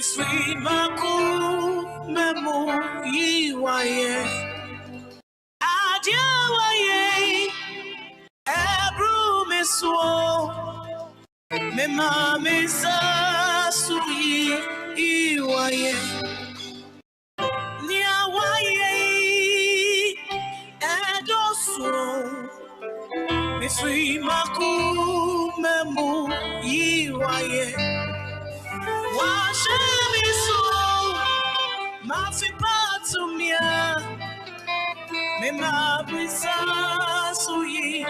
Free Maku Memo Iwaye Adiawaye Ebru Meswo Mema Mesa Sui Iwaye Niawaye Edoso Me free Maku Memo Iwaye Washemi so Mafi Patumia Mema Bisa Sui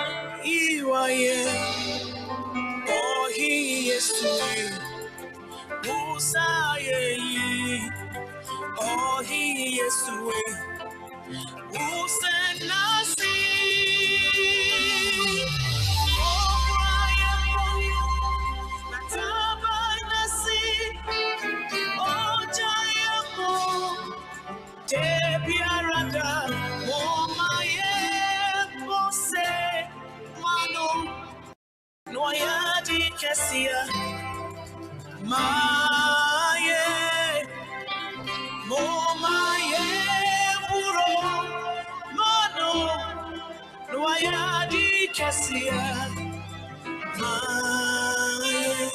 Iwaye Oh he is sweet Usaye Oh he is sweet Usen Nasi Debiarada, Momaye, Bose, Mano, Noyadi Kessia, Maye, Momaye, Buro, Mano, Noyadi Kessia, Maye.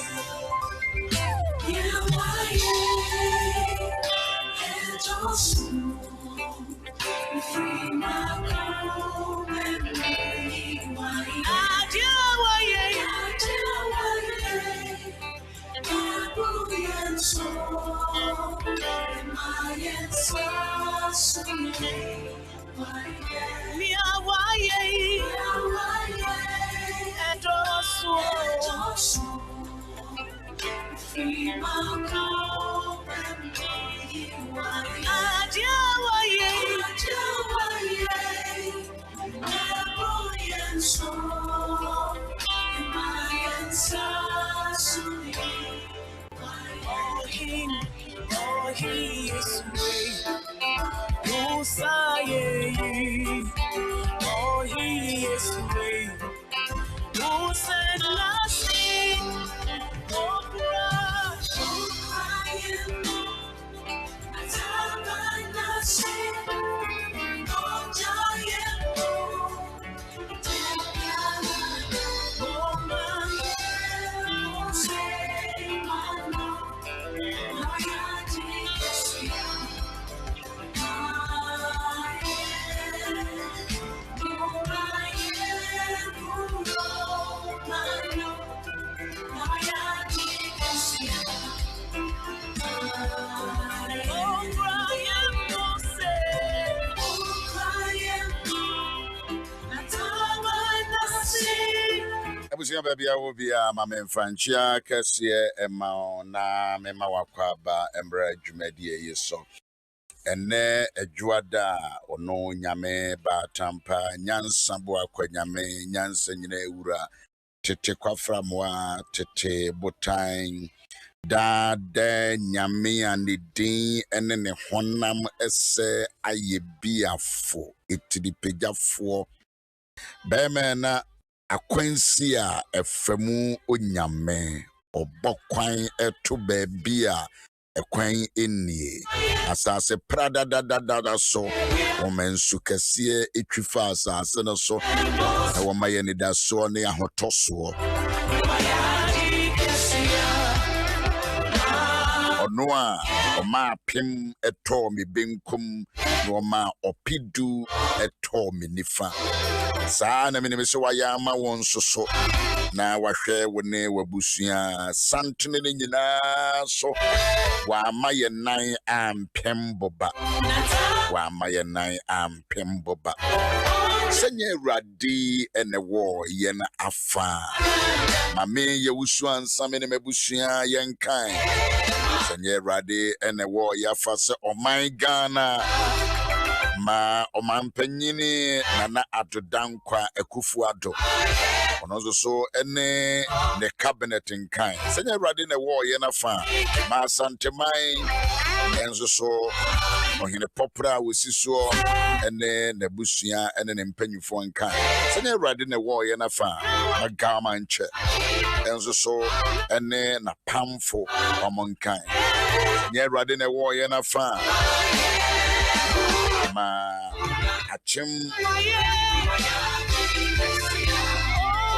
Free my girl and me, oh, he is great. Oh, he is great. Who said nothing? Oh, cry. Oh, crying. I tell my nothing. Oh, giant. Oh, my. Say, my Lord. My Jesus. Abusia baby I will be a mama Franchia Cassia Emma na mema wakwaba embra dwumadie yeso ene adwada ono nyame ba tampa nyansa bo akwanyame nyansa nyina ewura tete kwaframwa tete botan Dada nyame ane din ene ne honam ese ayebiafo etidi pejafo bema na akwansi a efemu onyame obokwan eto baabia ekwan enie asase prada da so womensu kese etwifa asase no so na womaye ne da so ne ahotoso Noa Oma pim eto mi benkum Noma opidu eto mi nifa Sa na minime se wayama won so na wahwe wone wabusua santene ne nyina so wa maye nan ampem boba wa maye nan ampem boba senye radi ene wo ye na afa mame ye Owusu-Ansah me ne mabusua yenkan senye radi ene wo ya fa se oman Ghana ma omampanyini nana adodankwa Akufo-Addo ono so ene ne cabinet nkan senye radi ne wo ye na fa ma santemai enzo so ohine popra wosiso ene ne busua ene ne mpanyufo nkan senye radi ne wo ye na fa ma gama nche enzo so ene na pamfo omonkan senye radi ne wo ye na fa ma achim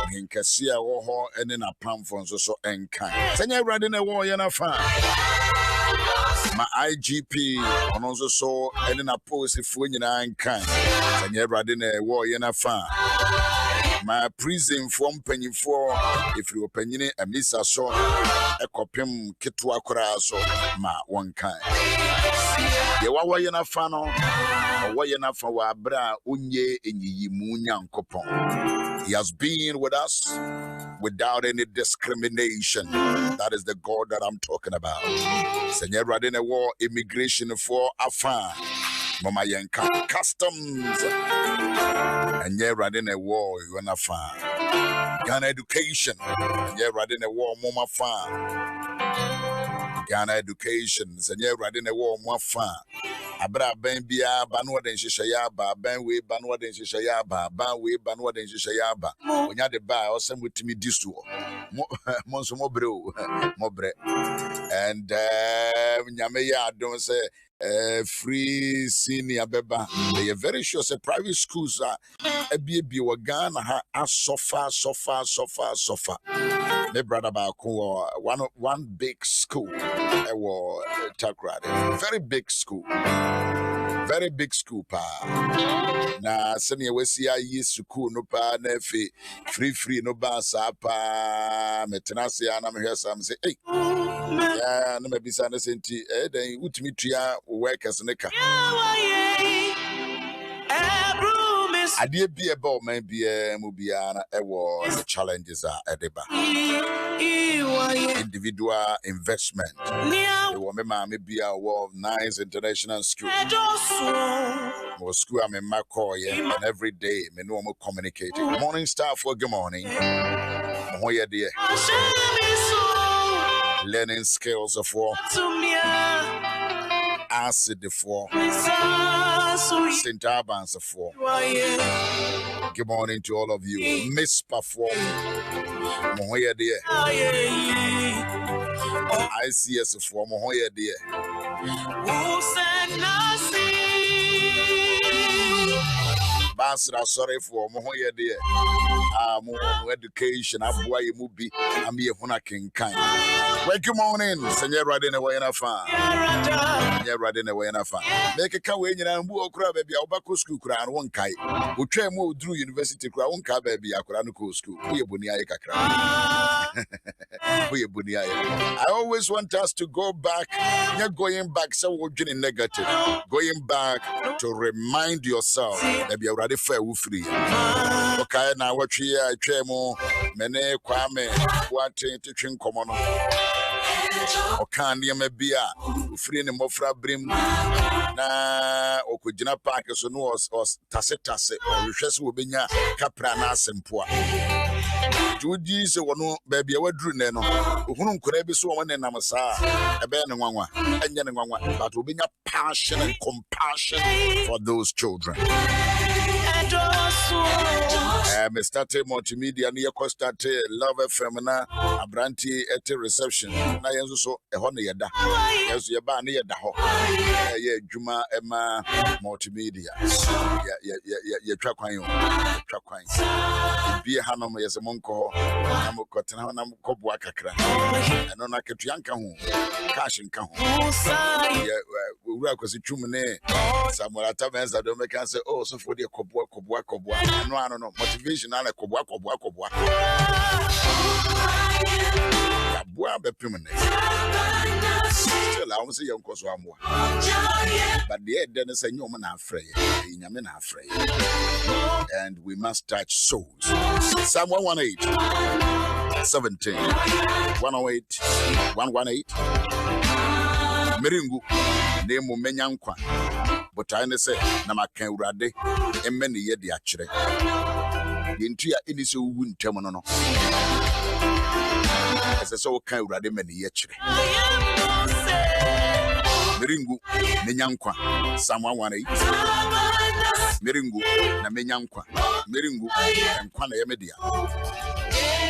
Hinkasia woho ene na pamfo nso so enkan senye radi ne wo ye na fa ma IGP ono nso so ene na posifo nyina enkan senye radi ne wo ye na fa ma prison for mpanyifo ifri opanyini amisa so ekopem ketwa kora so ma wonkan ye wawo ye na fa no wo ye na fa wa bra onye enyiyimu nyankopon. He has been with us without any discrimination. That is the God that I'm talking about. Senye radi ne wo immigration for afa mama yenka customs enye radi ne wo yona fa Ghana education enye radi ne wo mama fa Ghana education enye radi ne wo mama fa abra ben bia ba no den hyehyɛ ba ben we ba no den hyehyɛ ba we ba no den hyehyɛ ba onya de ba o sem wetimi diso mo nso mo bre o mo bre and nyame ya adom say free senior beba they are very sure say private schools are ebie wa Ghana ha asofa me brother ba ko one big school Takrade very big school pa na senior we see yi school no pa na free no ba sa pa metenase ya na me hwesa say hey ya na me bisa na senti den utimi tua workers ne ka adie bi eba o man bi mu bia na the challenges are edeba individual investment we me ma me bia wo nice international school was school I'm in my call and every day me no more communicating morning staff for good morning hoye dear learning skills of war acid for St. Albans for good morning to all of you Miss Perform hoye dear ICS for hoye dear Basra sorry for mohoye dear more education abua ye mubi ami ye huna kinkan good morning senye radi na wayna fa senye radi na wayna fa make ka we nyina mbu okura ba bia obako school kura an won kai otwa mu odru university kura won ka ba bia kura no ko school we boni aye kakra we boni aye I always want us to go back you're going back so we doing negative going back to remind yourself that you are ready for wu free okay na watwe ya twemu mene kwame watin titwe nkomo no oka niam bia free ne mofra brim na okogina park so no tase o hwese wo benya kapra na asempoa Judy so one baby I drew neno. Who could be so one and Namasa, a benangwa, and yanangwa, but will be a passion and compassion for those children. Me started multimedia near Costate, Love Femina, a brandy at a reception. Na so a honey yada. Yes, your bani yada ho. Yeah, Juma Emma multimedia. Yeah, Traquine. Be a hanum as a monko. I'm a cotton, I'm a cobwaka. And on a Katianka home. Cash and come home. Yeah, we work with the Chumane. Somewhere at times I don't make answer. Oh, so for the cobwa. No, I don't know. Motivation and a cobwa. Bois be permanent. Still, I won't say young cause one more. But the head then is a human afraid. And we must touch souls. Psalm 118, 17, 108, 118. Meringu, name Menyankwa. But I say, Namakan Rade, and many yet the actually. The entire initial wound terminal. As I saw kind of rade many yet. Meringu, Menyankwa, Psalm 118. Meringu, na Menyankwa, Meringu, and Kwana Yamedia.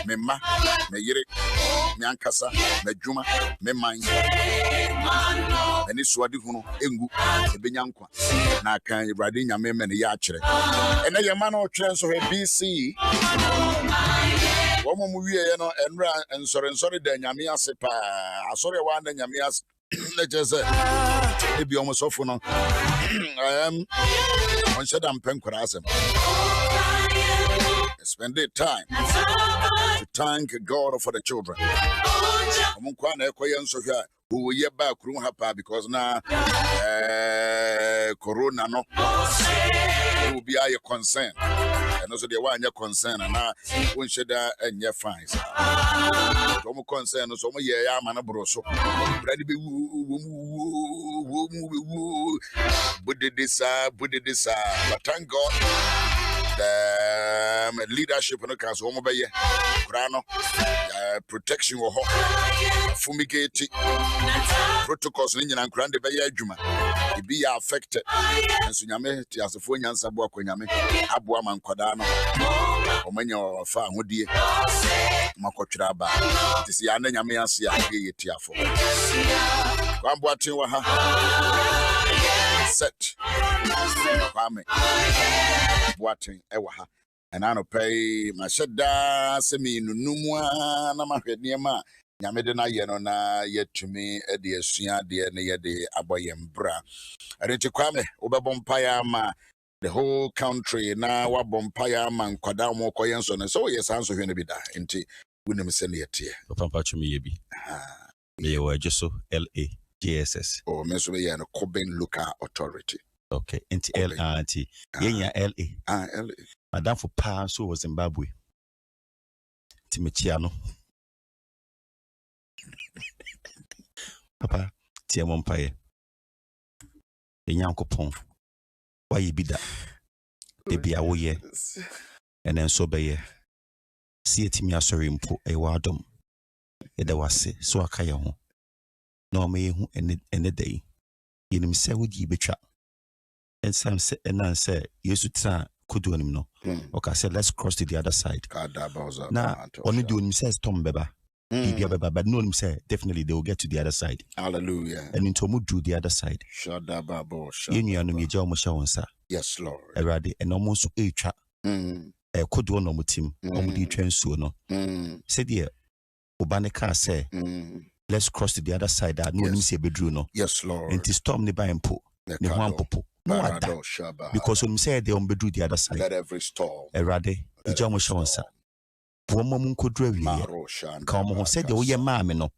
Mema, me yere, me ankasa, me juma, me mind. Eni swadi huno, engu, ebenyankwa. Na kan rade nyame me ne yachre. Ene yema no twen so he BC. Womo mu wie no enra ensore da nyame ase pa. Asore wa na nyame ase. Lejese. Ebi omosofo no. On shedam penkora asem. Spend the time to thank God for the children. Who will get back room hapa because now corona no will be a concern. And also the one your concern and now one should and your fines. Some concern so my yeah man broso. Ready be this but thank God. The leadership in the council, protection or fumigate protocols in and grand bay juma. It be affected. And Sunyame, as a phone answer, Boquanyame, Abuaman Quadano, or many of far would ye Makotraba. This Yana Yamiasia, Tiafo. One watching set. Watching Ewaha. And I don't pay my shedda, semi numwa, Namahedniama. Yamedena yenona yet to me, a dear Sia, dear near the Aboyem Bra. I didn't kwame, Obabompire ma, the whole country now, Wabompire man, Quadamo Koyanson, and so yes, answer him to be there. Inti, Winnem send it here. Pampacho me yebi. They were just so LA. JSS. Oh, Messoya and Coben Local Authority. Okay, NTL Auntie. Yenya LA. LA. Madame for Paso was Zimbabwe. Timichiano. Papa, Tia Mompaye. Yanko Pong. Why you be that? They be a way. And then so be see it me as a rimpo a wadom. It was so a kayon. No me who any day. You know, say, would ye be trapped? And some said, and I said, yes, could do him no. Okay, I said, let's cross to the other side. Now, only do him says Tom Beba. But no, him say, definitely they will get to the other side. Hallelujah. And into do the other side. Yes, Lord. Erade, and almost a trap. A could do no team, only trans no. Said, yeah, Obaneka say, let's cross to the other side. That no, him say, bedroom no. Yes, Lord. And to storm the buy and put. No, because when we say they bedroom the other side, let every storm. Erade, the Unauthorized. Woman could drive you. Come on, said the way mammy no.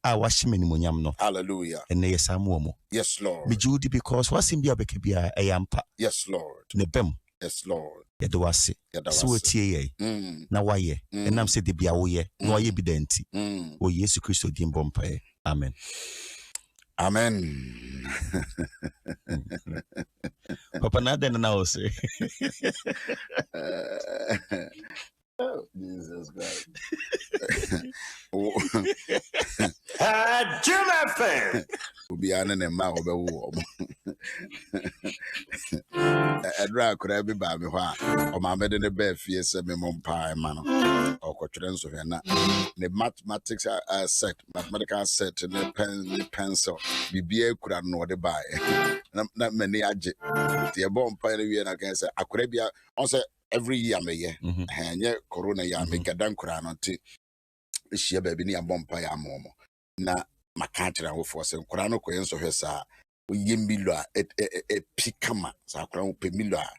I wash him in Munyam no. Hallelujah. And they some woman. Yes, Lord. Be Judy because what's in Biabekabia a yampa. Yes, Lord. Nebem. Yes, Lord. Yadawasi. So TA. Now why and I'm said the Biawoye, no ye be denti. O Yesu Christo dim bompae. Amen. Amen. Papa Nada now say. Oh, Jesus Christ. Ubi an and ma over warm. A drag could have been by me, or my bed in the bed, fierce and mum pie, man, or quatrains of her. The mathematics are set, mathematical set, and the pencil. BBA could have know the buy. Not many adject. The bomb pioneer and against a Caribbean also every year, may ye, and yet Corona ya make a dunk crown until she baby near bompire momo. Na makantri na force nkora no koyenso hwesa oyemilwa pikama sa akora wo pemilwa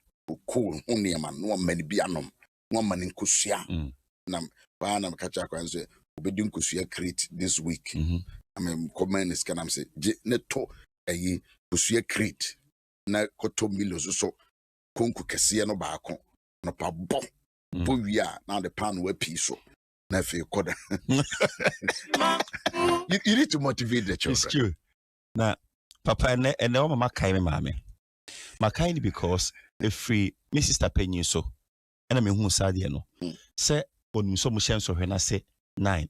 cool huniema no mani bi anom no mani nkosua na ba na makacha kwanzo obedi nkosua create this week am comment is can say ne to ayi nkosua create na koto milo so konku kese no baako no pa bo wia na the pan we piso na fe koda. You need to motivate the children. It's true. Now, Papa and now mama kai me mame. Ma kai because if free me sister penny so. And I mean who said no. Say on so much chance of when I say 9.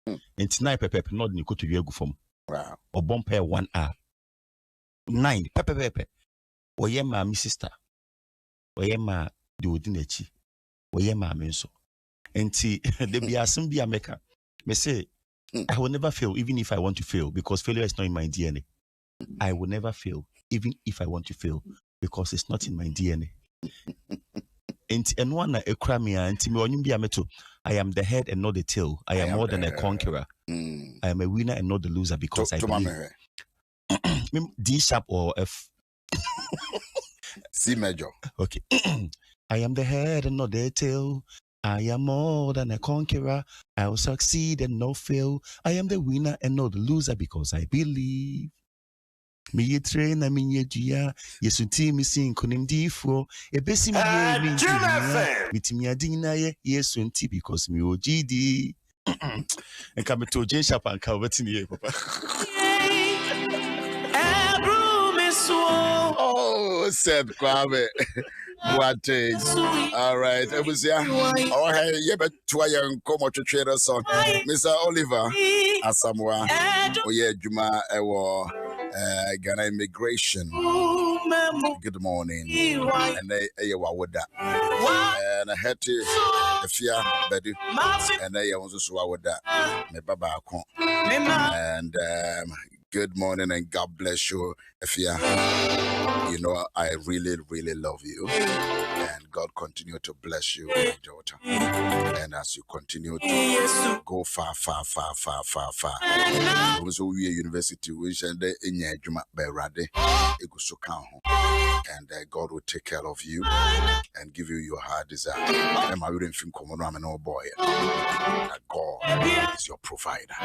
And tonight pepe not ni go to you go from. Wow. Or bump 1 hour. 9 pepe. Oye ma mi sister. Oye ma di odinechi. Oye ma me so. Enti there be some be America. Me say I will never fail even if I want to fail because failure is not in my DNA. I will never fail even if I want to fail because it's not in my DNA. And one a cramia and me be ameto. I am the head and not the tail. I am more than a conqueror. I am a winner and not the loser because I believe. D sharp or F. C major. Okay. I am the head and not the tail. I am more than a conqueror. I will succeed and not fail. I am the winner and not the loser because I believe. Me ye train na me ye dia. Yesunti mi sin kunim difo. Ebesi mi ye mi dia. Mitimi adina ye yesunti because me OGD. And come to Jane Sharp and Calvert in here, Papa. Oh, said Kwame. What is all right? I was here. Oh, hey, yeah, but try and come to trade us on Mr. Oliver Asamoah. Oh, yeah, Juma, Ghana immigration. Good morning. And I would that. And I had to fear Betty. And I also would that. Me Baba and good morning and God bless you. You know, I really, really love you. And God continue to bless you, my daughter. And as you continue to go far. Also, we are university, which and in Juma Berade, and God will take care of you and give you your heart desire. And I wouldn't think come on, no boy. That God is your provider.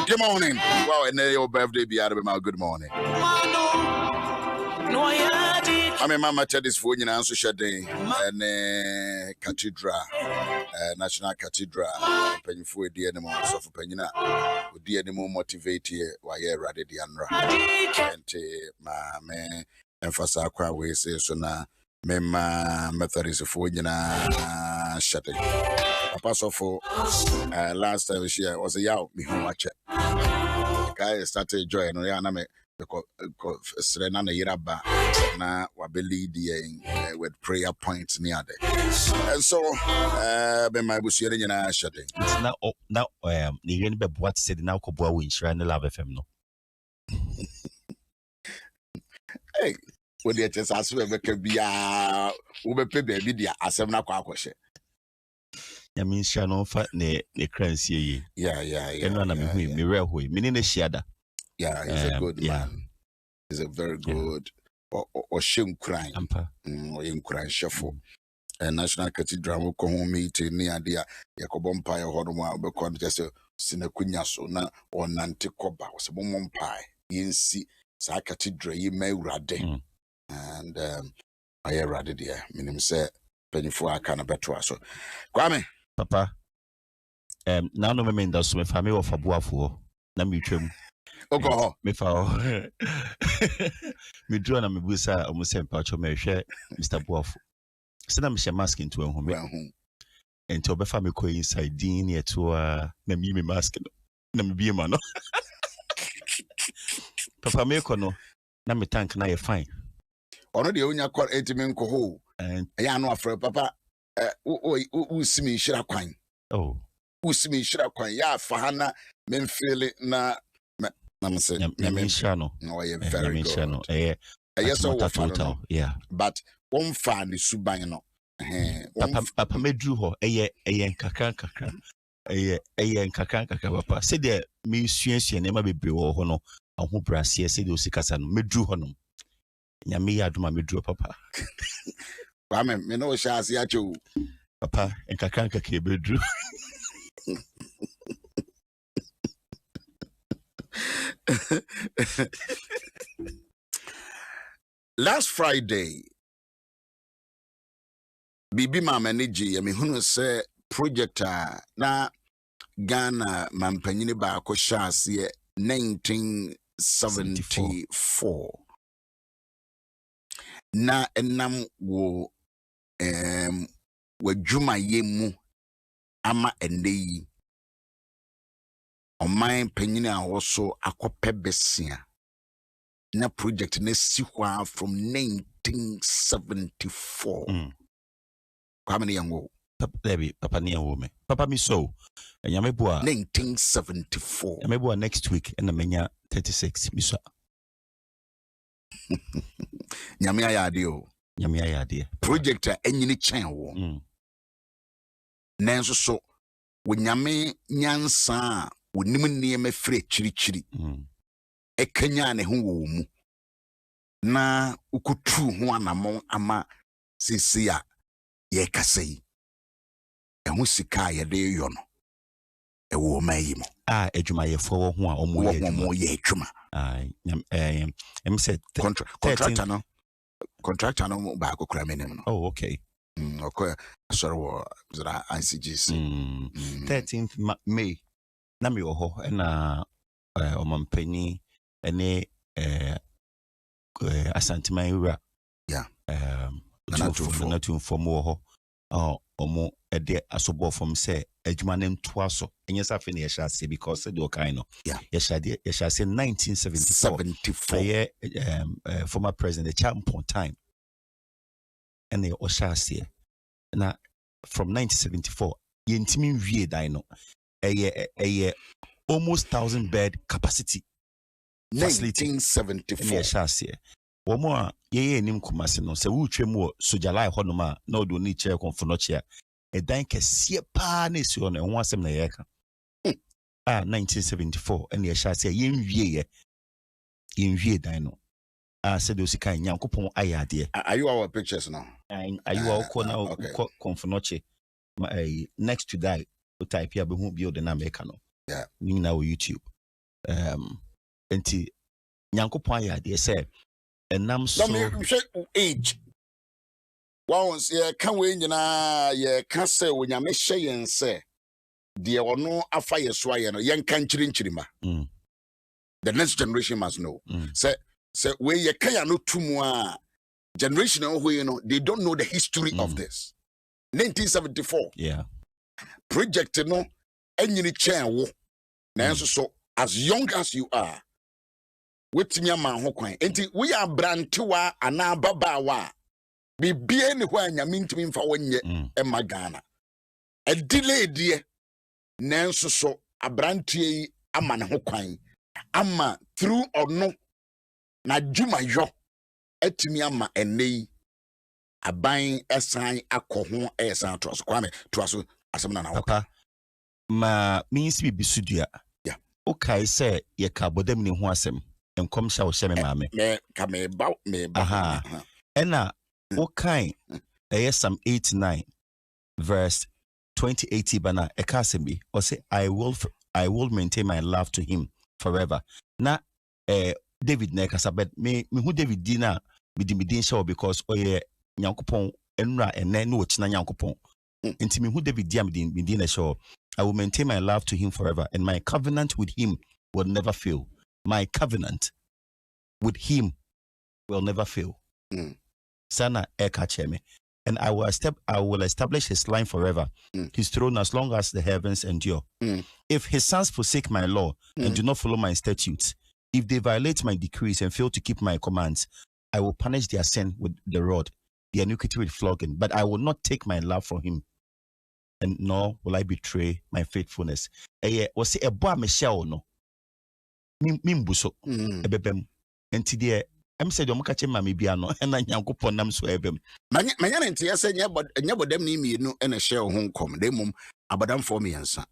Good morning. Wow, and your birthday be out of my good morning. I mean, Mama Ted is for you now, so shedding and cathedral, National Cathedral, penny for a dear anymore, so for penina, would dear anymore motivate here while you're ready, the Andra. And my man, and for Sakwa, we say so now, Mema Methodist for you now, shedding. Apostle for last time she was a yaw, me who watch it. The guy started enjoying Yaname. Because Serena Yeraba na wabeli the with prayer points near there. And so be my bush here in a shutting. It's now the be what said now ko boa win shrine love FM no. Hey, when the just as we can be ube pe baby dia asem na kwa kwhye. Ya min sha no fa ne kransie yi. Yeah. Eno na me hu me re ho me ne shiada. Yeah, he's a good man. He's a very good or shame crime. Or in crime shuffle. And National Cathedral will come home meeting near the Yacobon Pie or Hodoma, because just a Sinequinaso or Nanticoba was a Momon Pie. You see, Sa Cathedral, you may rade. And I rather dear, meaning say, penny for I can't bet to us. So, Kwame, Papa, now no mean that's my family of a boafu. Namutrum. Okay. Me fa me draw na me busa almost pacho me hwe Mr. Boafu. Se na me share mask into en home. Enti obefa me ko inside din ne to na me mask no. Na me bi ma no. Papa me kono na me tank na ye fine. Ono de onya call etimin ko ho. Ya no afre papa usimi shira kwan. Oh. Usimi shira kwan ya fahana memfele na say no. No, yeah, very good. No. Yes, total. Yeah. But one fan is suban no. Papa me drew ho nkakran nkakran papa. Say there me suensu na ma bebre wo ho no. Ahu brase say de osikasa no me drew ho no. Nyame ya adoma me drew papa. Kwame me no sha ase acho. Papa nkakran be drew. Last Friday, Bibi Mama Niji, I mean, who say project na Ghana Mampanyini ba ko shasi 1974. Na enam wo juma yemu ama endeyi. Oman panyini a also akɔpɛ besia. Na project na si hwa from 1974. How many young wo? Papa ni wo me. Papa mi so. Nyame boa 1974. Nyame boa next week na menya 36 mi so. Nyame ayade o. Nyame ayade. Project a enyini chen wo. Nanso so wo nyame nyansa wonim nneema fire chiri ekanya ne ho wo mu na ukutu ho anamon ama sisi a ye kasei ehu sika ye de yo no ewo mayi mo adwumayefo wo ho a omo ye adwuma em said contractor no ba ko kra menem no. Oh, okay. Okay, sorry wo zara ICGC 13th May na me ho na omampani ene asanteman wura na to inform ho omo ede asobo from say adwuma ne ntoa so enye safe na yesha say because the kind no yesha say 1974 former president the champion time and they osha say na from 1974 yentimi wie dan no almost 1,000 bed capacity 1974 yesha say womo a ye nim kumase no se wutwem wo sojalai honoma na odo ni chair konfonochia edan kese pa na esi ono ho asem na yeka 1974 and yesha say yenwie dan no said those kind Yankopon ayade. Are you our pictures now? Are you all corner konfonoche next to that type here be who build the America no. Yeah. Meaning our YouTube. Enti Yankopon ayade say enam so me age. Once ye can we nyina ye can say when ya me hye yen say de ono afa ye so aye no yen kan chirinchirima. The next generation must know. Say we ye kaya no tumu generation who they don't know the history of this. 1974. Yeah. Project no enyini chen wo. Na so as young as you are, wetimi ama ho kwan. Enti we are brantewa ana babawa. Bibie ni hwa nyame ntimi mfa wonye ema Ghana. A delay die nanso so abrantie yi ama ne ho kwan. Ama through or no na juma yo etimi ama enei aban esan akoho esan to so kwame to so asem na papa ma means be bisudua yeah okay say ye ka bodam ni ho asem enkom sha wo hye me maame me ka me ba aha ena okay Psalm 89 verse 2080 bana ekasem bi o say I will maintain my love to him forever na David na kasa but me who David dina midin show because oye Nyankopon enra ene no china Nyankopon enti me who David dia midin na show I will maintain my love to him forever and my covenant with him will never fail. My covenant with him will never fail. Sana eka cheme and I will establish his line forever, his throne as long as the heavens endure. If his sons forsake my law and do not follow my statutes, If they violate my decrees and fail to keep my commands, I will punish their sin with the rod, their iniquity with flogging, but I will not take my love from him, and nor will I betray my faithfulness. Was a boy Michelle no. Mimbuso ebebem. Enti de em said omo kache ma me bia no na Nyankopon nam so ebem. Manya nti yase nya bodam ni mienu e na share ho nkom. Dey mum abadam for me ansa.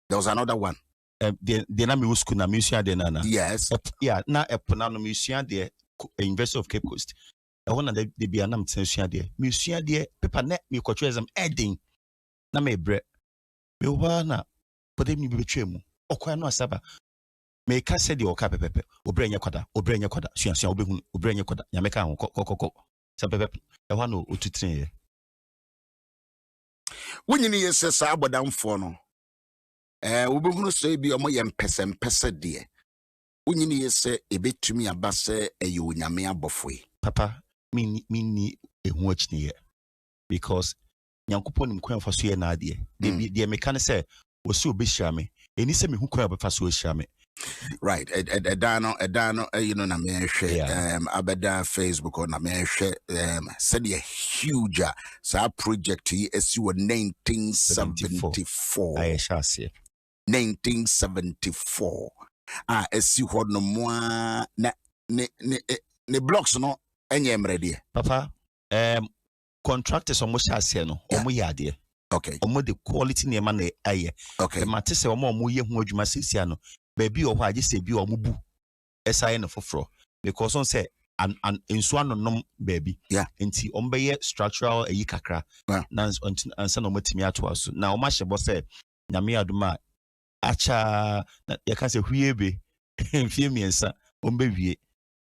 There was another one. The na me school na me sua de na. Yes. Yeah, na epona no me sua de University of Cape Coast. I want de bia na me sua de. Me sua de paper na me kwatwe exam edin. Na me bre. Me wa na bodam ni betwe mu. Okwa no asaba. Me ka said the oka pepepe obrenye kwada suansuan obehun obrenye kwada nyameka ho kokoko sa pepepe e hwa no otutire ye Wonyini yese sa abodamfo no obehunu so bi omo ye mpese de wonyini yese ebetumi abase eye onyame abofoi papa minni ehu achini ye because Nyankopon nim kwan fa so ye na ade de meka ne se wosi obehia me eni se me hu kwan obefa so ohia me. Right, Edano, you know, na me share abeda Facebook or na me share said a huge sa project is 1974. I shall say 1974. As you hold no more na ne blocks no any ready. Papa contractors almost shall say no omo yade. Okay. Omo the quality near man aye. Okay. The matese omo ye hu adwuma sisia no. Baby or why just say be or mubu SIN for because on say and in swan no baby. Yeah. Inti ombeye structural a yikakra. Nans and son of Motimia to us. Now Masha boss said Namia Duma Acha ya can say huebe Fiemiensa Ombevi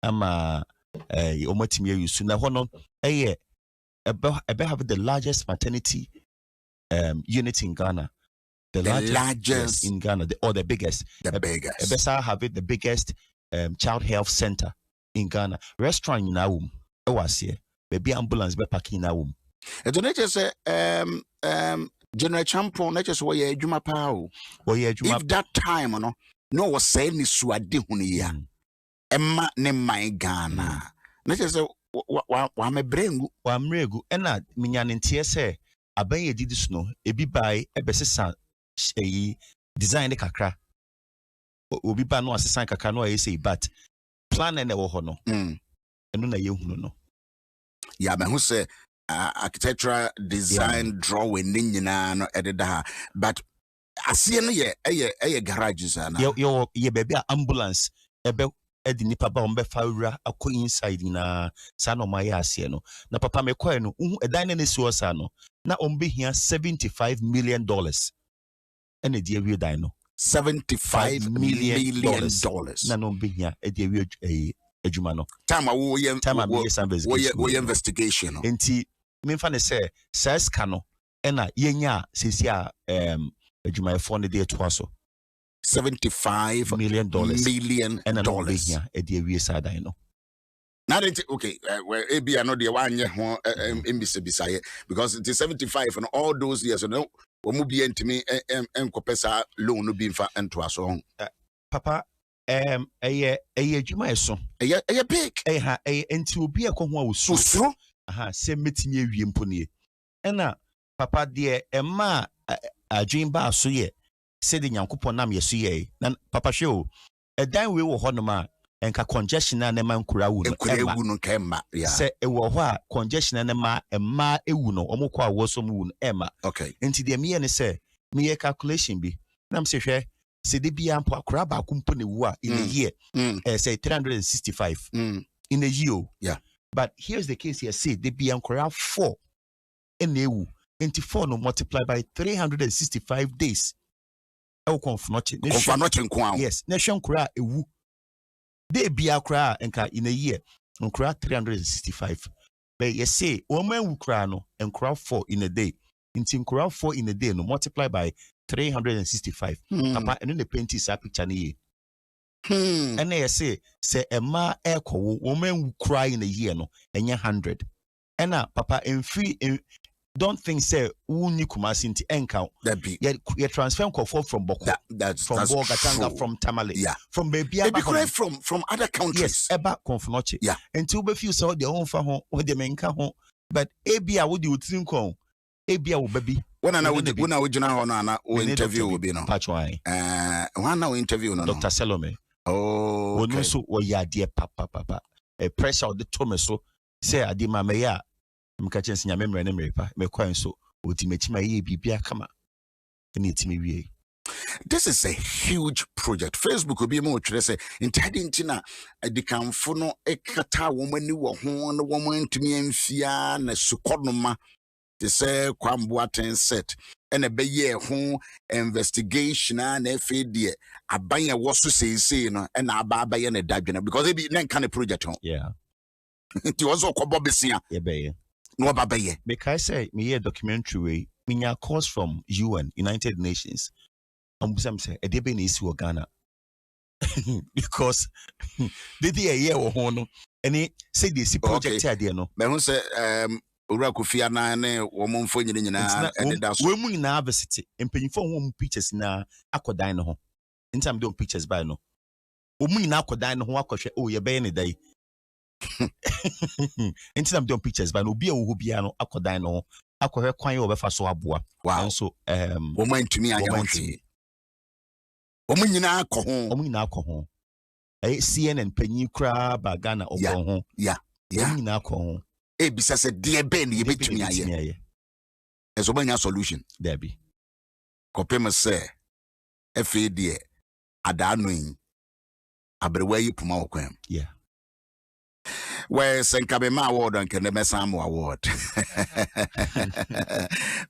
ama Omotimia Owusu. Now hono a have the largest maternity unit in Ghana. The largest in Ghana, the biggest. The biggest. Ebesa have it the biggest child health center in Ghana. Restaurant in Awum, Ewasiye, baby ambulance be parking in Awum. It don't just say General Champion, not just where Juma Pao. If that time no was saying ni suade hunia. Emma ne my Ghana. Not just wa me brengu. Wa mregu. Ena minyanintie se abaye didis no ebi bai ebesesa design kakra obi ba no assistant kakra no say but plan na wo ho no eno na ye hunu no ya me hu say architectural design drawing ni nyina no ededa ha but asie no ye garages na ye baby ambulance ebe edi nipa ba ombe fawura akọ inside na sa no ma ye asie no na papa me koe no hu edan na nesi wo sa no na ombe hia $75 million. And a dear dino $75 million. Na no be here a dear a jumano. Time we investigation. Enti Minfane say says cano ena yenya sisia a jumai phone the day to us. $75 million. And no be here a dear we sad I know. Now okay, where AB I know the one year beside because it is 75 and all those years no omubi entimi enkopesa loan no bi mfa ento aso papa adwuma eso big enti obi ekoho awusu se metimi awie mponie ena papa de ema adwin ba so ye se de Nyankopon nam yeso ye na papa hwe o edan we wo ho no ma enka congestion na ma nkura wu no kema yeah se ewo ho a congestion na ma emma ewu no omukwa awoso mu no ema okay enti de me ne se me calculation bi na me se hwe se de bia mpo akura ba kumpo ne wu a in a year say 365 in a year yeah but here's the case here say de bia nkura 4 ena ewu enti 4 no multiply by 365 days e konfnoche nko yes na hwe nkura ewu de bia kra enka in a year nkra 365 but you say woman wu kra no nkra 4 in a day inti nkra 4 in a day no multiply by 365 papa eno the paint sa picture ni and you say emma ekowo woman wu kra in a year no enya 100 ena papa enfi don't think say uni Kumasi nti enka. That be you transfer from Boko. That's from Bogatanga, from Tamale. Yeah. From baby from other countries. Yes, eba konfnoche. Yeah. Until we feel so their own fa home or the menka home. But Abia would you think on Abia will baby. When I would interview will be no. Patchwine. One now interview no. Dr. Salome. Oh, okay. So ya dear papa. A pressure of the Tomaso say Adima Maya. Mkachens nya memory na merepa. Me kwan so ultimate my ye bibia kama. This is a huge project. Facebook will be more say intending the camfono ekata woman ni wo ho na woman ntumi amfia na sukodoma te say kwamboaten set and a beye ho investigation na FAD aban wo so sei no and aba ye na dadwena because e be na kan project ho. Yeah. It was all kobobesia. Yeah be. No baba ye. Because say me a documentary we a course from UN United Nations. Some say a debe ni isi Ghana because they did a year or one and he said this project idea no. Me who say Ura Kufia na ne woman for you na and that's we mu na university and pay for home pictures na akodan no ho. In time don't pictures by no. We mu na akodan no ho akohwe oh ye be ne dai. In time don't pictures by no be a wo bia no akodan no ho akohwe kwan ye obefa so aboa. Wow. So woman to me anya hwe. Omunyina akọ ho. CNN panyin kra ba Ghana obon ho. Yeah. Omunyina akọ ho. E bisa se de ben ye betumi aye. Eso banya solution. There be. Kopem se FAD adanu yin. Abrewa yi puma okwam. Yeah. Where Senkabema award and Kenemesamo award.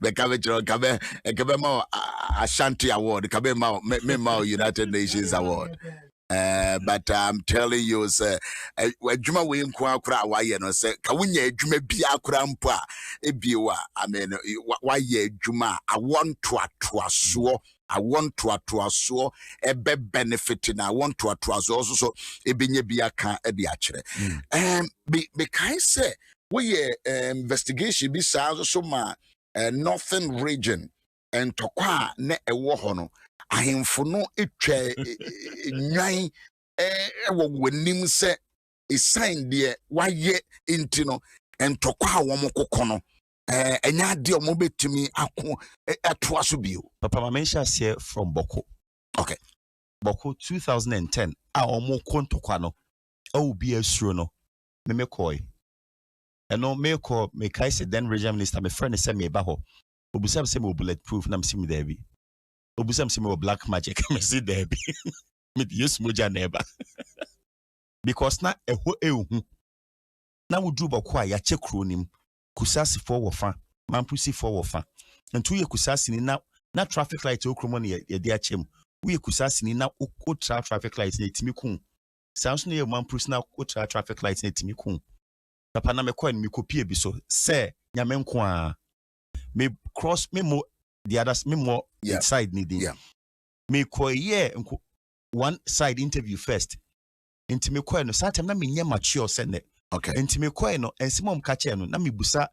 The Kabema Ashanti award, Kabema United Nations award. But I'm telling you, sir, when Juma Wim Quakra, why you know, say, Kawunya Juma Bia Krampa, Ebiwa, I mean, why ye Juma, I want to atwaswo. I want to atwaso ebe benefiting. I want to atwaso also so ebinye bia kan e de akere. Be kai say we investigation bi sa so ma northern region and tokwa ne ewo ho no ahemfo no etwa nwan ewo wanim se e sign de waye intino and tokwa wo mokoko no enya de o mobetumi ako atoa so bio. Papa Mamensha say from Boko. Okay. Boko 2010 a omo kontokwa no e be asuro no me koi. Eno me ko me kai se then regional minister me friend say me ba ho. Obusam say me bulletproof na me see me there bi. Obusam say me black magic me see there bi. Me yes moja neba. Because na eho ehu. Na wo dru Boko a ya che kro nim. Kusasi for wofa, Mampusi for wofa. And 2 year kusasi ni na traffic light okromoni ye dia chem. We kusasi ni na ultra traffic light ni timikun. Sounds near Mampusi na ultra traffic light ni timikun. Papa na me ko en mi kopie bi so say nyame nko a me cross me mo the others me more inside ni din. Me ko ye one side interview first. Inti me ko no satem na me nya mature sene. Okay. Inti me ko no ensimom ka che no na me busa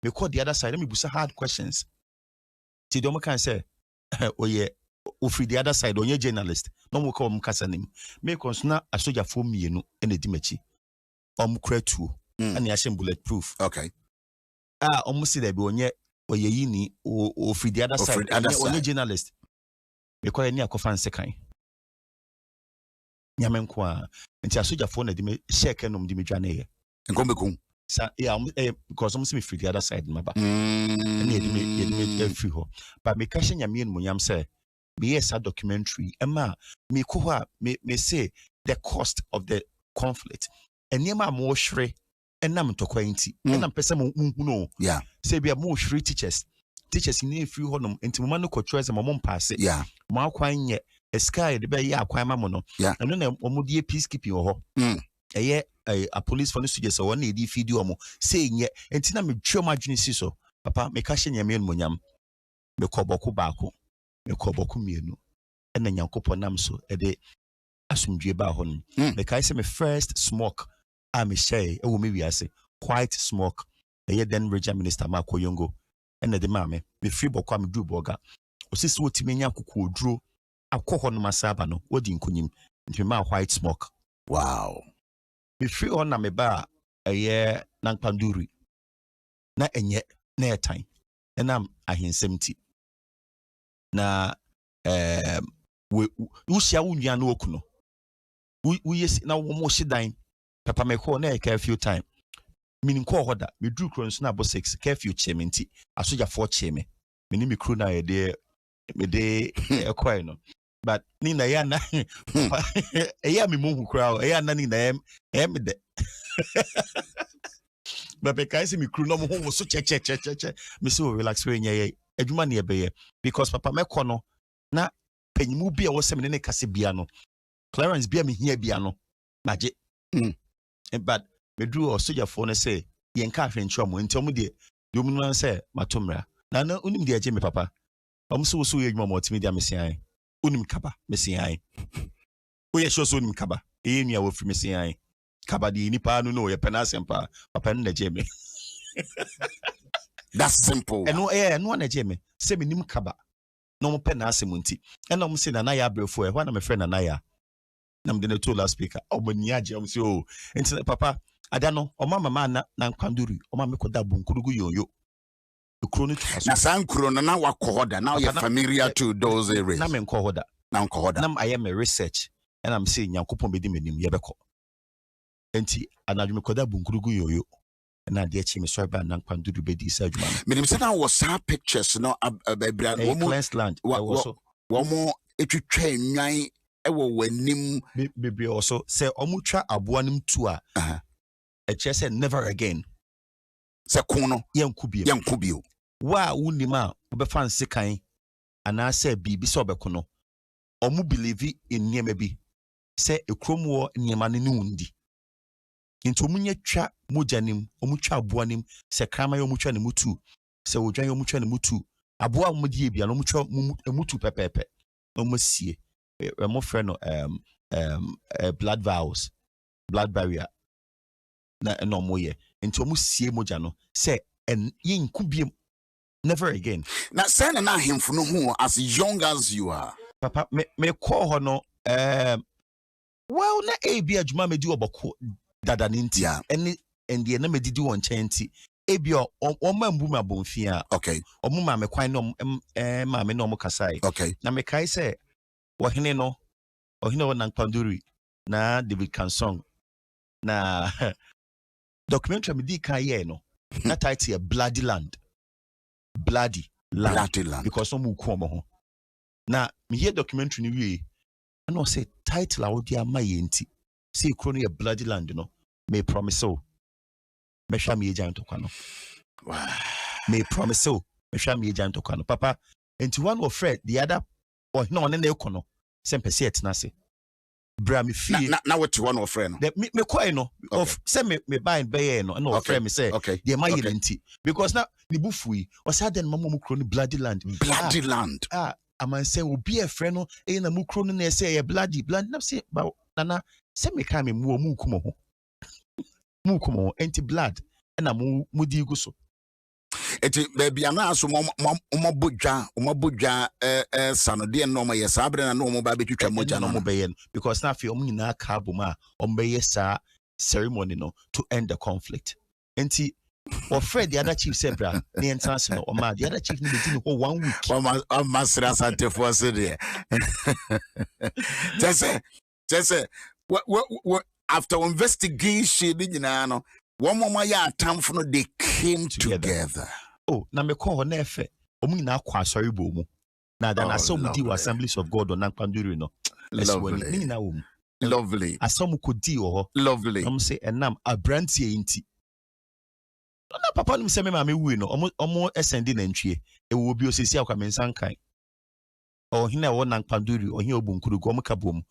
me call the other side na me busa hard questions. Ti do mo kan say oye ofri the other side onye journalist no mo ko mo kasa nim. Me ko so na asoja fo mienu ene di machi. Kra tuo and yashem bulletproof. Okay. Almost there be onye oye yini ofri the other side onye journalist. Me ko ni akofan sekan. Nyamenko a nti asoja fo na di me shake no di me dwane ye. Nkombekun. Sa because I'm see me free the other side maba. And ye me free ho. But me kashe nyame no nyam say me yes a documentary ema me ko ho a me say the cost of the conflict. Enema mo hwere enam tokwa nti. Enam pese mo hunhuno. Yeah. Say bia mo hwere teachers ni free ho no nti mo ma no kotwa se mo mpaase. Yeah. Mo akwan ye sky de be ya akwan ma mo no. Yeah. Eno na mo die peacekeeping ho. A police for no suggest so one edi video mo say nye enti na me twom adwene si so papa me ka hye nyame no monyam me koboko baako me koboko mienu ena nyankopɔ nam so e de asumdwe ba ho no me ka say me first smoke a me share e wo me wiase quiet smoke then regional minister Marco Yongo ene de ma me free bokwa me du boga osisi wotimi nya kuku oduro akọ no masaba no wodi nkunyim nti ma white smoke. Wow. Me free on na me ba eye nankpanduri na enye na etan enam ahensem ti na we shia wunua na okuno we yes na wo mo hyedan papa me call na e curfew time meaning call hoda me dru kro nso na bo 6 curfew chementi asoja 4 cheme me ni me kro na e de ekoi no but ni na ya na eya me mo hu kra eya na ni na me de but because me kro no mo ho so che me so relax we nye adwuma na e be because papa me call no na panyimu bia wo se me ne kase bia no Clarence bia me hia bia no naje but me do o soja for ne say yen ka hwencho mo nti omo de yomu no say matomra na unim de aje me papa omo so ye dwuma MultiMedia mesian unim kaba mesian o ye so unim kaba e nua wo firi mesian kaba de ni pa no ye penasem pa papa no na je me. That's simple. No na je me say me nim kaba no mo penasem nti e no mo say na ya brefo e ho na me friend na ya nam de to last speaker obani age am say oh nti papa ada no o mama na nkwanduri o mama mekoda bunkurugu yoyo ukro na sankro na wakohoda now you're familiar to those areas na me nkohoda nam I am a research and I'm saying yankopon bedi menim ye beko enti anadwo mekoda bunkurugu yoyo na de achi me so ba na nkwanduri bedi sa adwuma menim say na was pictures no ababra land wo mo etwetwa enwan ewo wanim bebre also say omutwa aboanim tu a e say never again say kono yankubio wa wunima obefa nsekan ana say bibi so obekono omu believe in niema bi say ekromo niema ne nundi into munye twa mojanim omutwa aboanim say krama yo mutwa ne mutu say odwan yo mutwa ne mutu aboa omudi bia no mutwa mutu pepepe no masie my friend blood vows blood barrier na no moye into mu sie moja no say en yin kubiem never again na say na himfo no hu as young as you are papa me call ho no well na ebi adwuma me di oboko dada ninti and the na me didi won chenti ebi o mambu ma bonfia okay omo ma me kwan no ma me no mo kasai okay na me kai say ohine wo nankpanduri na David Kansong na documentary me di kan ye no na title bloody land because no mu ku omo ho na me hear documentary ni wie na o say title awodi ama ye nti say kro no ye bloody land no me promise so me hwa me agent to kwano me promise so me hwa me agent to kwano papa enti one of Fred the other or no ne ekono sempese etina se bra me fie na what one of friend me kwai no of say me buy be no na of friend me say the my nti because na the bufui o say den mama mu kro no bloody land aman say obi e friend no e na mu kro no na say bloody na say ba nana say me kan me mu kumo ho anti blood na mu di gu so eti baby ana aso mo bodwa sano de no ma yesabre na no mo ba betwitwa moja no mo be because na fe omu nyina ka bom a be yesa ceremony no to end the conflict enti or Fred the other chief said bra na international o ma the other chief ni be di no 1 week o ma sra sante for so there just what after investigation nyina no one mama ya atamfo no they came together. Oh, na me call na efe omu nyina kwa asori bo mu na da na some di Assemblies of God on Nankpanduri no lovely asom ko di ho lovely am say enam abrantie nti na papa nim se me ma me wu no omo esende na ntwie e wo bi osisi akwa me nsankan o hina wo Nankpanduri o hina obunkuru go omka bom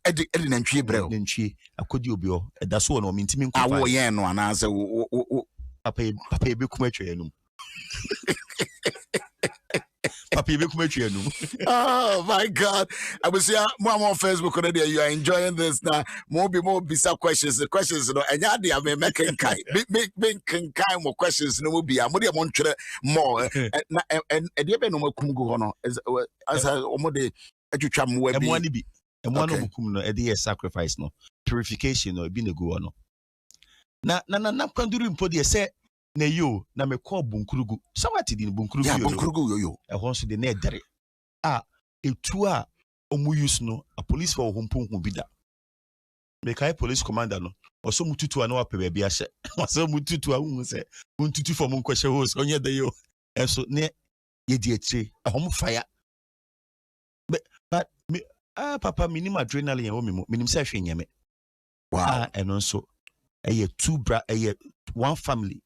edi na ntwie brɛ na ntwie akodi obi o da so no mintimi nko awo ye no anaze papa e be kuma twa enum Papa, you make me. Oh my God. I was here more on Facebook already. You are enjoying this now. More bizarre questions. The questions, and I may make more questions. No, will be a more. And you have no more Kungo as I almost and one of no a sacrifice no purification no being a go no. Na kwanduru mpo de say na yo na me call bunkurugu. Somewhat in bunkurugu yo. Bunkurugu yo. E ho so de na edere. Etu a omu use no a police for hompo hu bida. Me kai police commander no. Oso mututu a na wa pe ba bia hye. Oso mututu a hu say untutu for mo nkwahye ho so onye de yo. Enso ne ye di etire. Ahom fire. But me papa minimum adrenaline wo me mo. Minim say hwe nyame. Wow. Eno so one family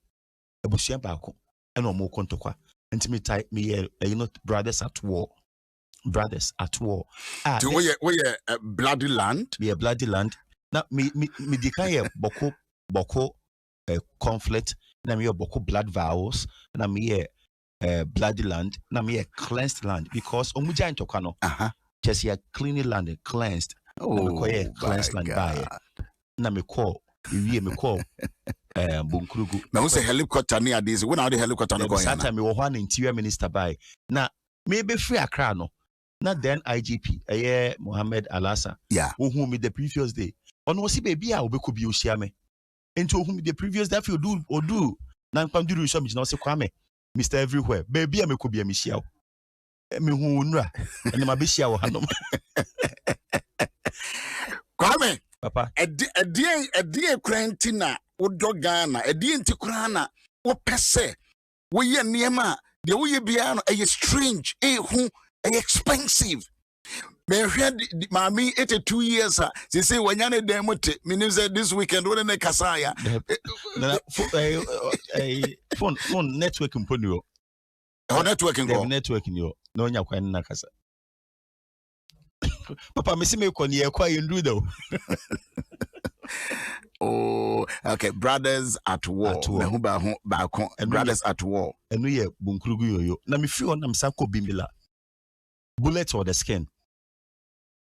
ebusua baako and omo kontokwa ntimi tie me brothers at war do we bloody land na me dikan boko conflict na me boko blood vows na me bloody land na me cleansed land because omu giant tokwa no just clean land and cleansed cleansed land by na me call me call Bunkrugu. Now we say helicopter near this. When are the helicopter going? That time we were one interior minister by. Now maybe free Accra no. Not then IGP. Mohammed Alassa. Yeah. Who me the previous day. On was baby I will be Ushiame. Into whom the previous day you do. Now come do some is not so kwame. Mr. Everywhere. Baby I could be a Michelle. Me who unra. And my Bishop Yaw Kwame. Papa. A dear Quentina, would dog Ghana, a dear Tikurana, or Pesse. We ye Niema, the way piano, a strange, who expensive. May heard mammy 82 years, they say when you're demote, meaning this weekend, when they Kasaya. Phone networking ponyo. How networking yo. No Yakwan Nakasa. Papa, Missy me kon ye kwa yundu though. Oh, okay. Brothers at war. Brothers at war. And we bunkrugu yo. Na mi free on sako bimbila. Bullet or the skin.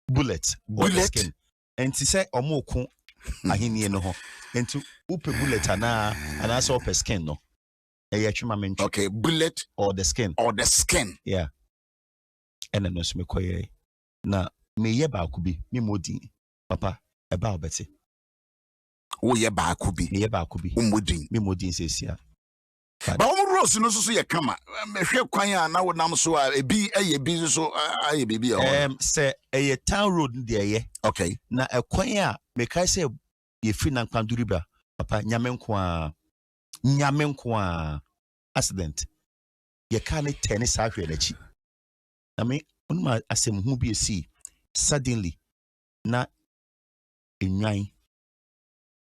Bullet or the skin. And to say omo kun ahini no ho. And to upe bullet ana so per skin no. Okay, bullet or the skin. Yeah. And then no me koye. Na me ye ba kubi me modi papa e ba obeti wo ye ba kubi me ye ba kubi me modi sesia ba o rose no so ye kama me hwe kwan a na wo nam so a ebi eye bi so aye bibi say eye town road de ye okay na ekwan a me kai say ye free na kwanduri ba papa nyame nko a accident ye ka ne tennis sa hwe na chi na me onuma asem hu bi esi suddenly na enwan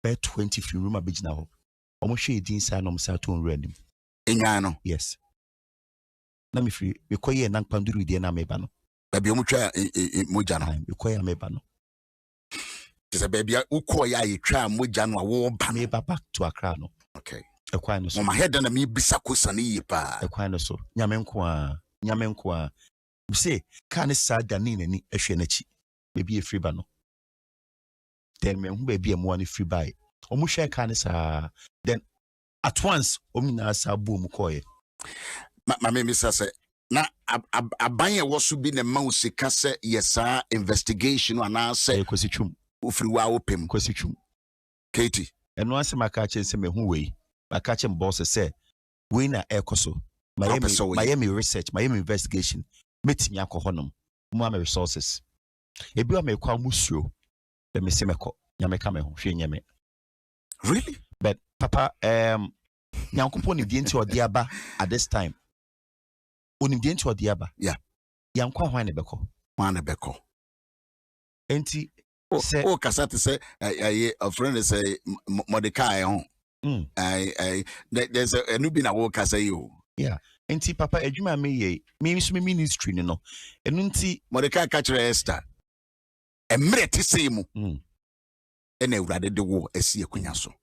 by 20 free room abegina ho omo hwe edin sa no msa to onwura nim enwan no yes na me free we koye na nkpanduru de na meba no baby omo twa moja no we koye meba no tese baby ukoye aye twa moja no wo ba me back to Accra no okay ekwan no so my head na me bisa kosa ne yi pa ekwan no so nyame nko a say can sad than ni ehwe na chi baby e free ba no then me hu baby e mo ani free buy omo hwe can sa then at once omina sa boom koye ma me say na aban e wo so bi ne ma usika se yesa investigation ana say kwasitwum ofiri wa opem kwasitwum Katie eno ase maka chen se me hu wei maka chen boss say we na ekoso Miami research Miami investigation meeting yakohonom mo am resources ebi o me kwa musuro be me se meko nyame ka me ho hwe nyame really but papa nyankopon ni die nti odi aba at this time oni die nti odi aba yeah yankwa hwan ne beko enti say o kasate say a friend say Mordecai ho there's a new bin a wo kasa you yeah enti papa adwuma me ye me ministry ni no enu nti Mordecai catch Esther emre te sei mu ena awurade de wo asi akunya so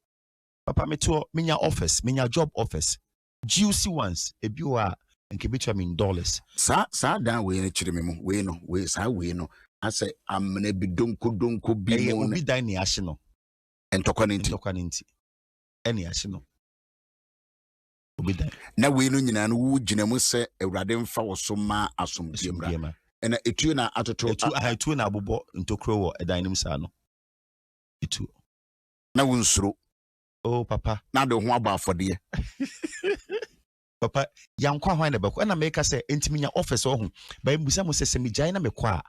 papa me to menya office menya job office juicy ones ebi wa and keep it in dollars. Sa dan we ni chirimimu we no. I say I'm gonna be donko be mo be dan ni ashino. And tokwaninti. Any ashino. Obi dan. Na we no nyina no wu gina mu se Awurade mfa wo so ma asomdie. And etu na atoto etu na abobo ntokro wo edan nim sa no. Etu. Na wunsuro. Oh papa. Na de ho aba afode. Papa, yankwa hwan na beko na make say ntimi nya office ho. Ba mbusa mo se mi gyan na mekɔ a.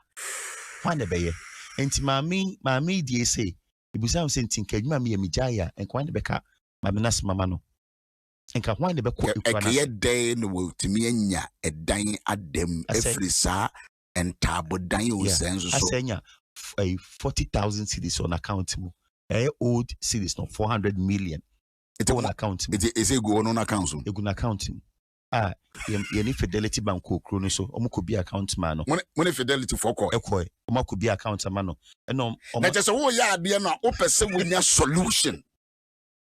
Hwan na beye. Enti maami die say, ibusa mo se ntinka adwuma me mi gyan a enkwan na beka ma me nas mama no. Enka hwan na beko ekura na. Eke dey no wo timi anya edan adem efrisa entabo dan o senso so. Asenya 40,000 cedis on account mo. Old cedis no 400 million. It's on account. It's a go on account. A good account. Any Fidelity Bank ko so could be account man. When Fidelity for call. Could be account man. No, just oh yeah, be no open solution.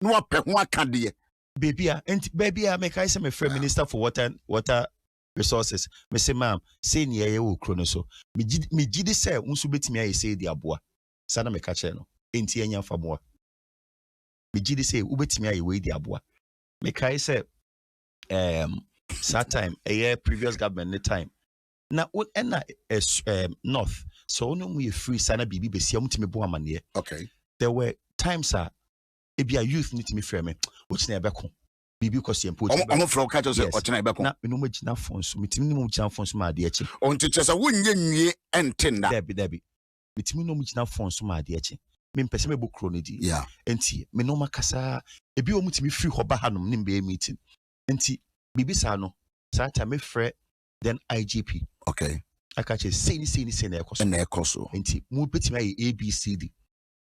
No pe one can be. Baby, I make I say my friend minister for water resources. Me say ma'am, say ni ye wo krono so. Me gidi say unsu betimi aye say di aboa. Sana me ka che no. Enti enya fa moa. Me gidi say ubetimi aye we di aboa. Me kai say that time previous government time. Na na north. So no we free sana bibi besia mutimi bo amane. Okay. There were times ebia youth need to me frame me which na ebeko bibi kosi empo omo fro ka just o chena ebeko na me no magina phone so mitimi no magina phone so ma de echi on to chesa wonye nwie entinda debi mitimi no magina phone so ma de echi me mpese me bokro no di yeah enti me no makasa ebi o mutimi free hoba hanom nim be meeting enti bibi sa no sa ta me frɛ then IGP okay aka che say ni na ekoso enti mu betimi aye ABCD.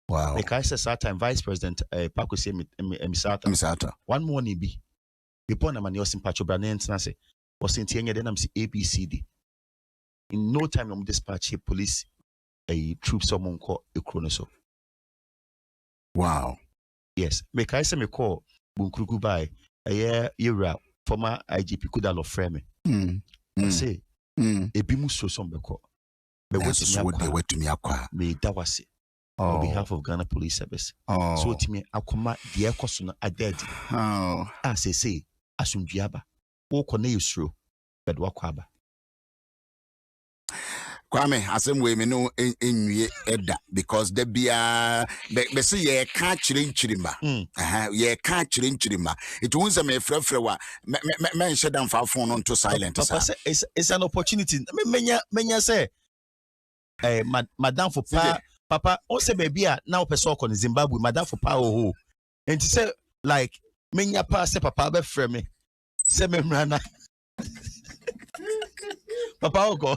Wow. Because at that time, Vice President Pakusi Misata. One morning be before na mani osin pacho brand na say was in tienya then am see ABCD. In no time I'm dispatch police troops someone call a chronoso. Wow. Yes. Because me call Bunkruku by a year former IGP Kudalo frame. Say a bimu so some beko. But what they went to me akwa. Me dawasi. On behalf of Ghana Police Service. So to me, akoma the ekoso na adedi. Say asumdiaba. O kone yusro bed wakwaba. Kwame asem we me no enwie eda because there be be say ye ka kire nchirima. Ye ka kire nchirima. It won't me frefre wa me shut down for phone on to silent. Papa say it's an opportunity. Menya say madam for Papa, o se baby now person ko Zimbabwe, madam for power and to say like menya pa se papa be frame me. Se me mrana. Papa o go.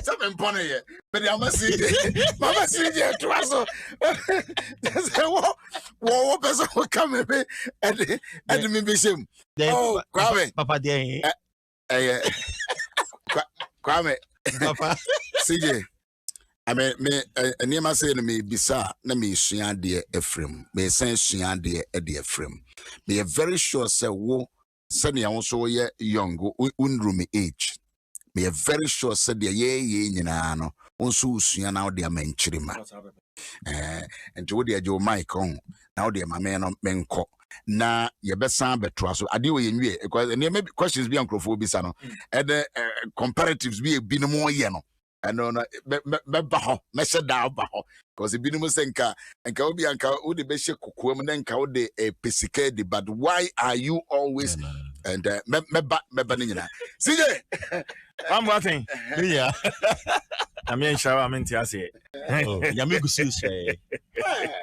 Some empone ye. But I must see it to us. What person will come and me be him. Oh, Papa there. Kwame. Papa. CJ. I mean, me say to me, bisa na me suan de Ephraim. Me say suan de Ephraim. Me very sure say wo send ya so ye young unrumi age. Me very sure say de ye nyina no onso suan na de manchirima. And to de jo mic on now de ma me no menko. Na ye besan beto so ade we nwie because maybe questions be ankrofobisa no and the comparatives be no more ye no. I know no baho mesha da baho because the binimu senka enka obi anka wo de be hye kokoam na enka wo de pesika di but why are you always and meba ni nyina CJ I'm watching yeah I'm in shower I'm in tiase ya me gusu shey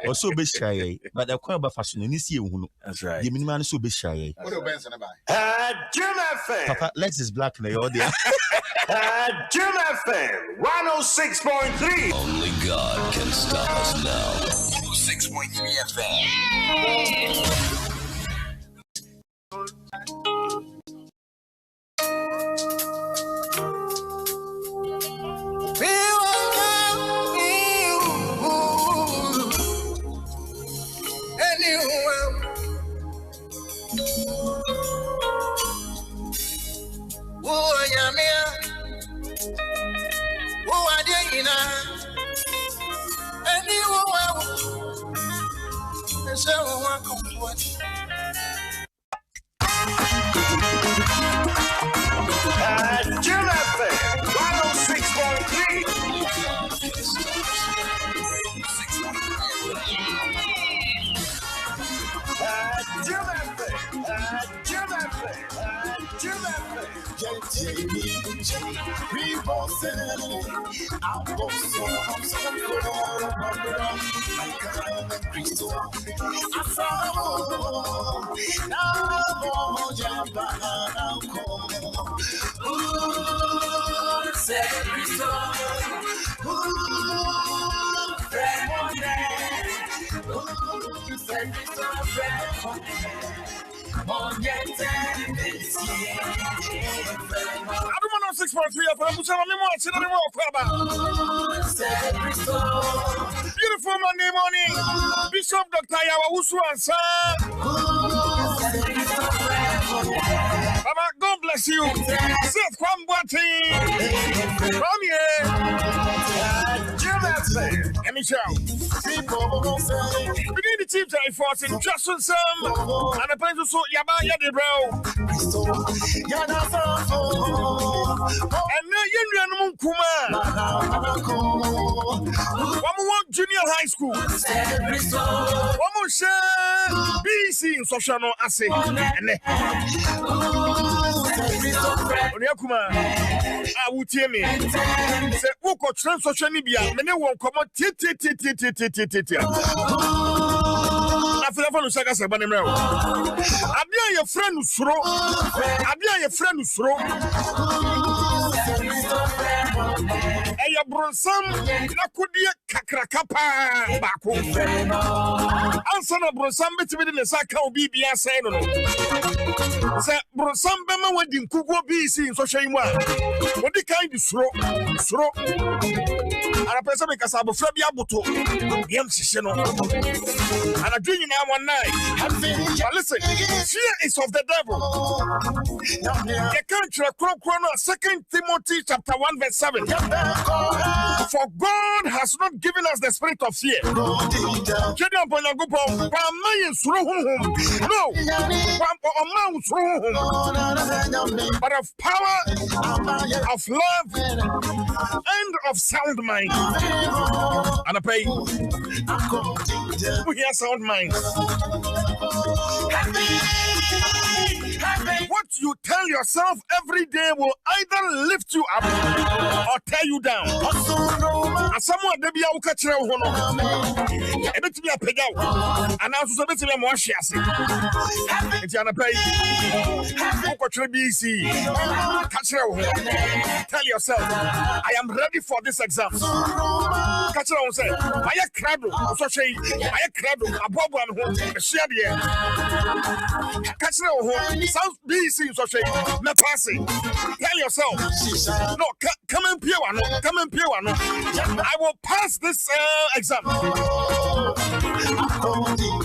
also be shy but the kwa ba fashion ni see ehunu that's right the minimum so be shy what do Benson about Adom FM Papa Lex is black na your there Adom FM 106.3 Only God can stop us now. 106.3 FM Adom FM 106.3. Adom 106.3 FM. Beautiful Monday morning. Bishop Yaw Owusu-Ansah. Baba, God bless you. Seth Kwambwati. From here. Let me show. We need the team to enforce in Justin Sam and the place so Yaba Yadi Bro. And now you know Kuma. One more junior high school. One more share BC in social assay. And Onyakuma, I would tell me. Say, who could trans social media? Many won't come out. I feel like I'm going to say, I'm your friend who's throw. I'm your friend who's throw. And your bronsam, that could be a kakrakapa back home. Answer the bronsam between the Saka BBS saying, say, bronsam Bema wedding Kugo BC in social media. What the kind of throw? And a person because I'm a Fabia Buto, and I drink now one night. But listen, fear is of the devil. You can't try 2 Timothy chapter 1 verse 7. For God has not given us the spirit of fear. No, but of power, of love, and of sound mind. And I pay. We hear sound mind. What you tell yourself every day will either lift you up or tear you down. And someone they be a catcher who know. A bit to be a peg out. And also a bit to be a more shares. It's an pay. BC. Tell yourself, I am ready for this exam. Catcher will say, I a crado, so say, I a crado, a bob and home, a share the air. Catcher home, South BC, so say, me passing. Tell yourself, no, come and pure one, come and pure one. I will pass this exam.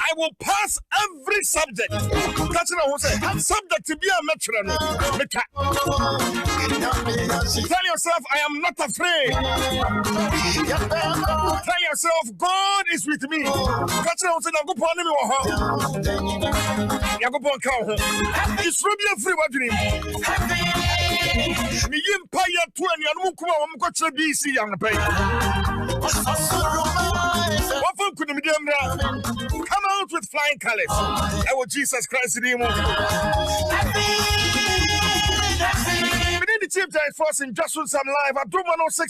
I will pass every subject. Catcher will say, subject to be a metron. Tell yourself, I am not afraid. Tell yourself, God is with me. Catch it, say, go upon me. You go upon cow. It's really a free dream. Me empire 20 and Mukuma, I'm got to BC young pay. What fun could be done? Come out with flying colors. I will Jesus Christ in the We need the team to enforce in Justin Sam live at Adom 106.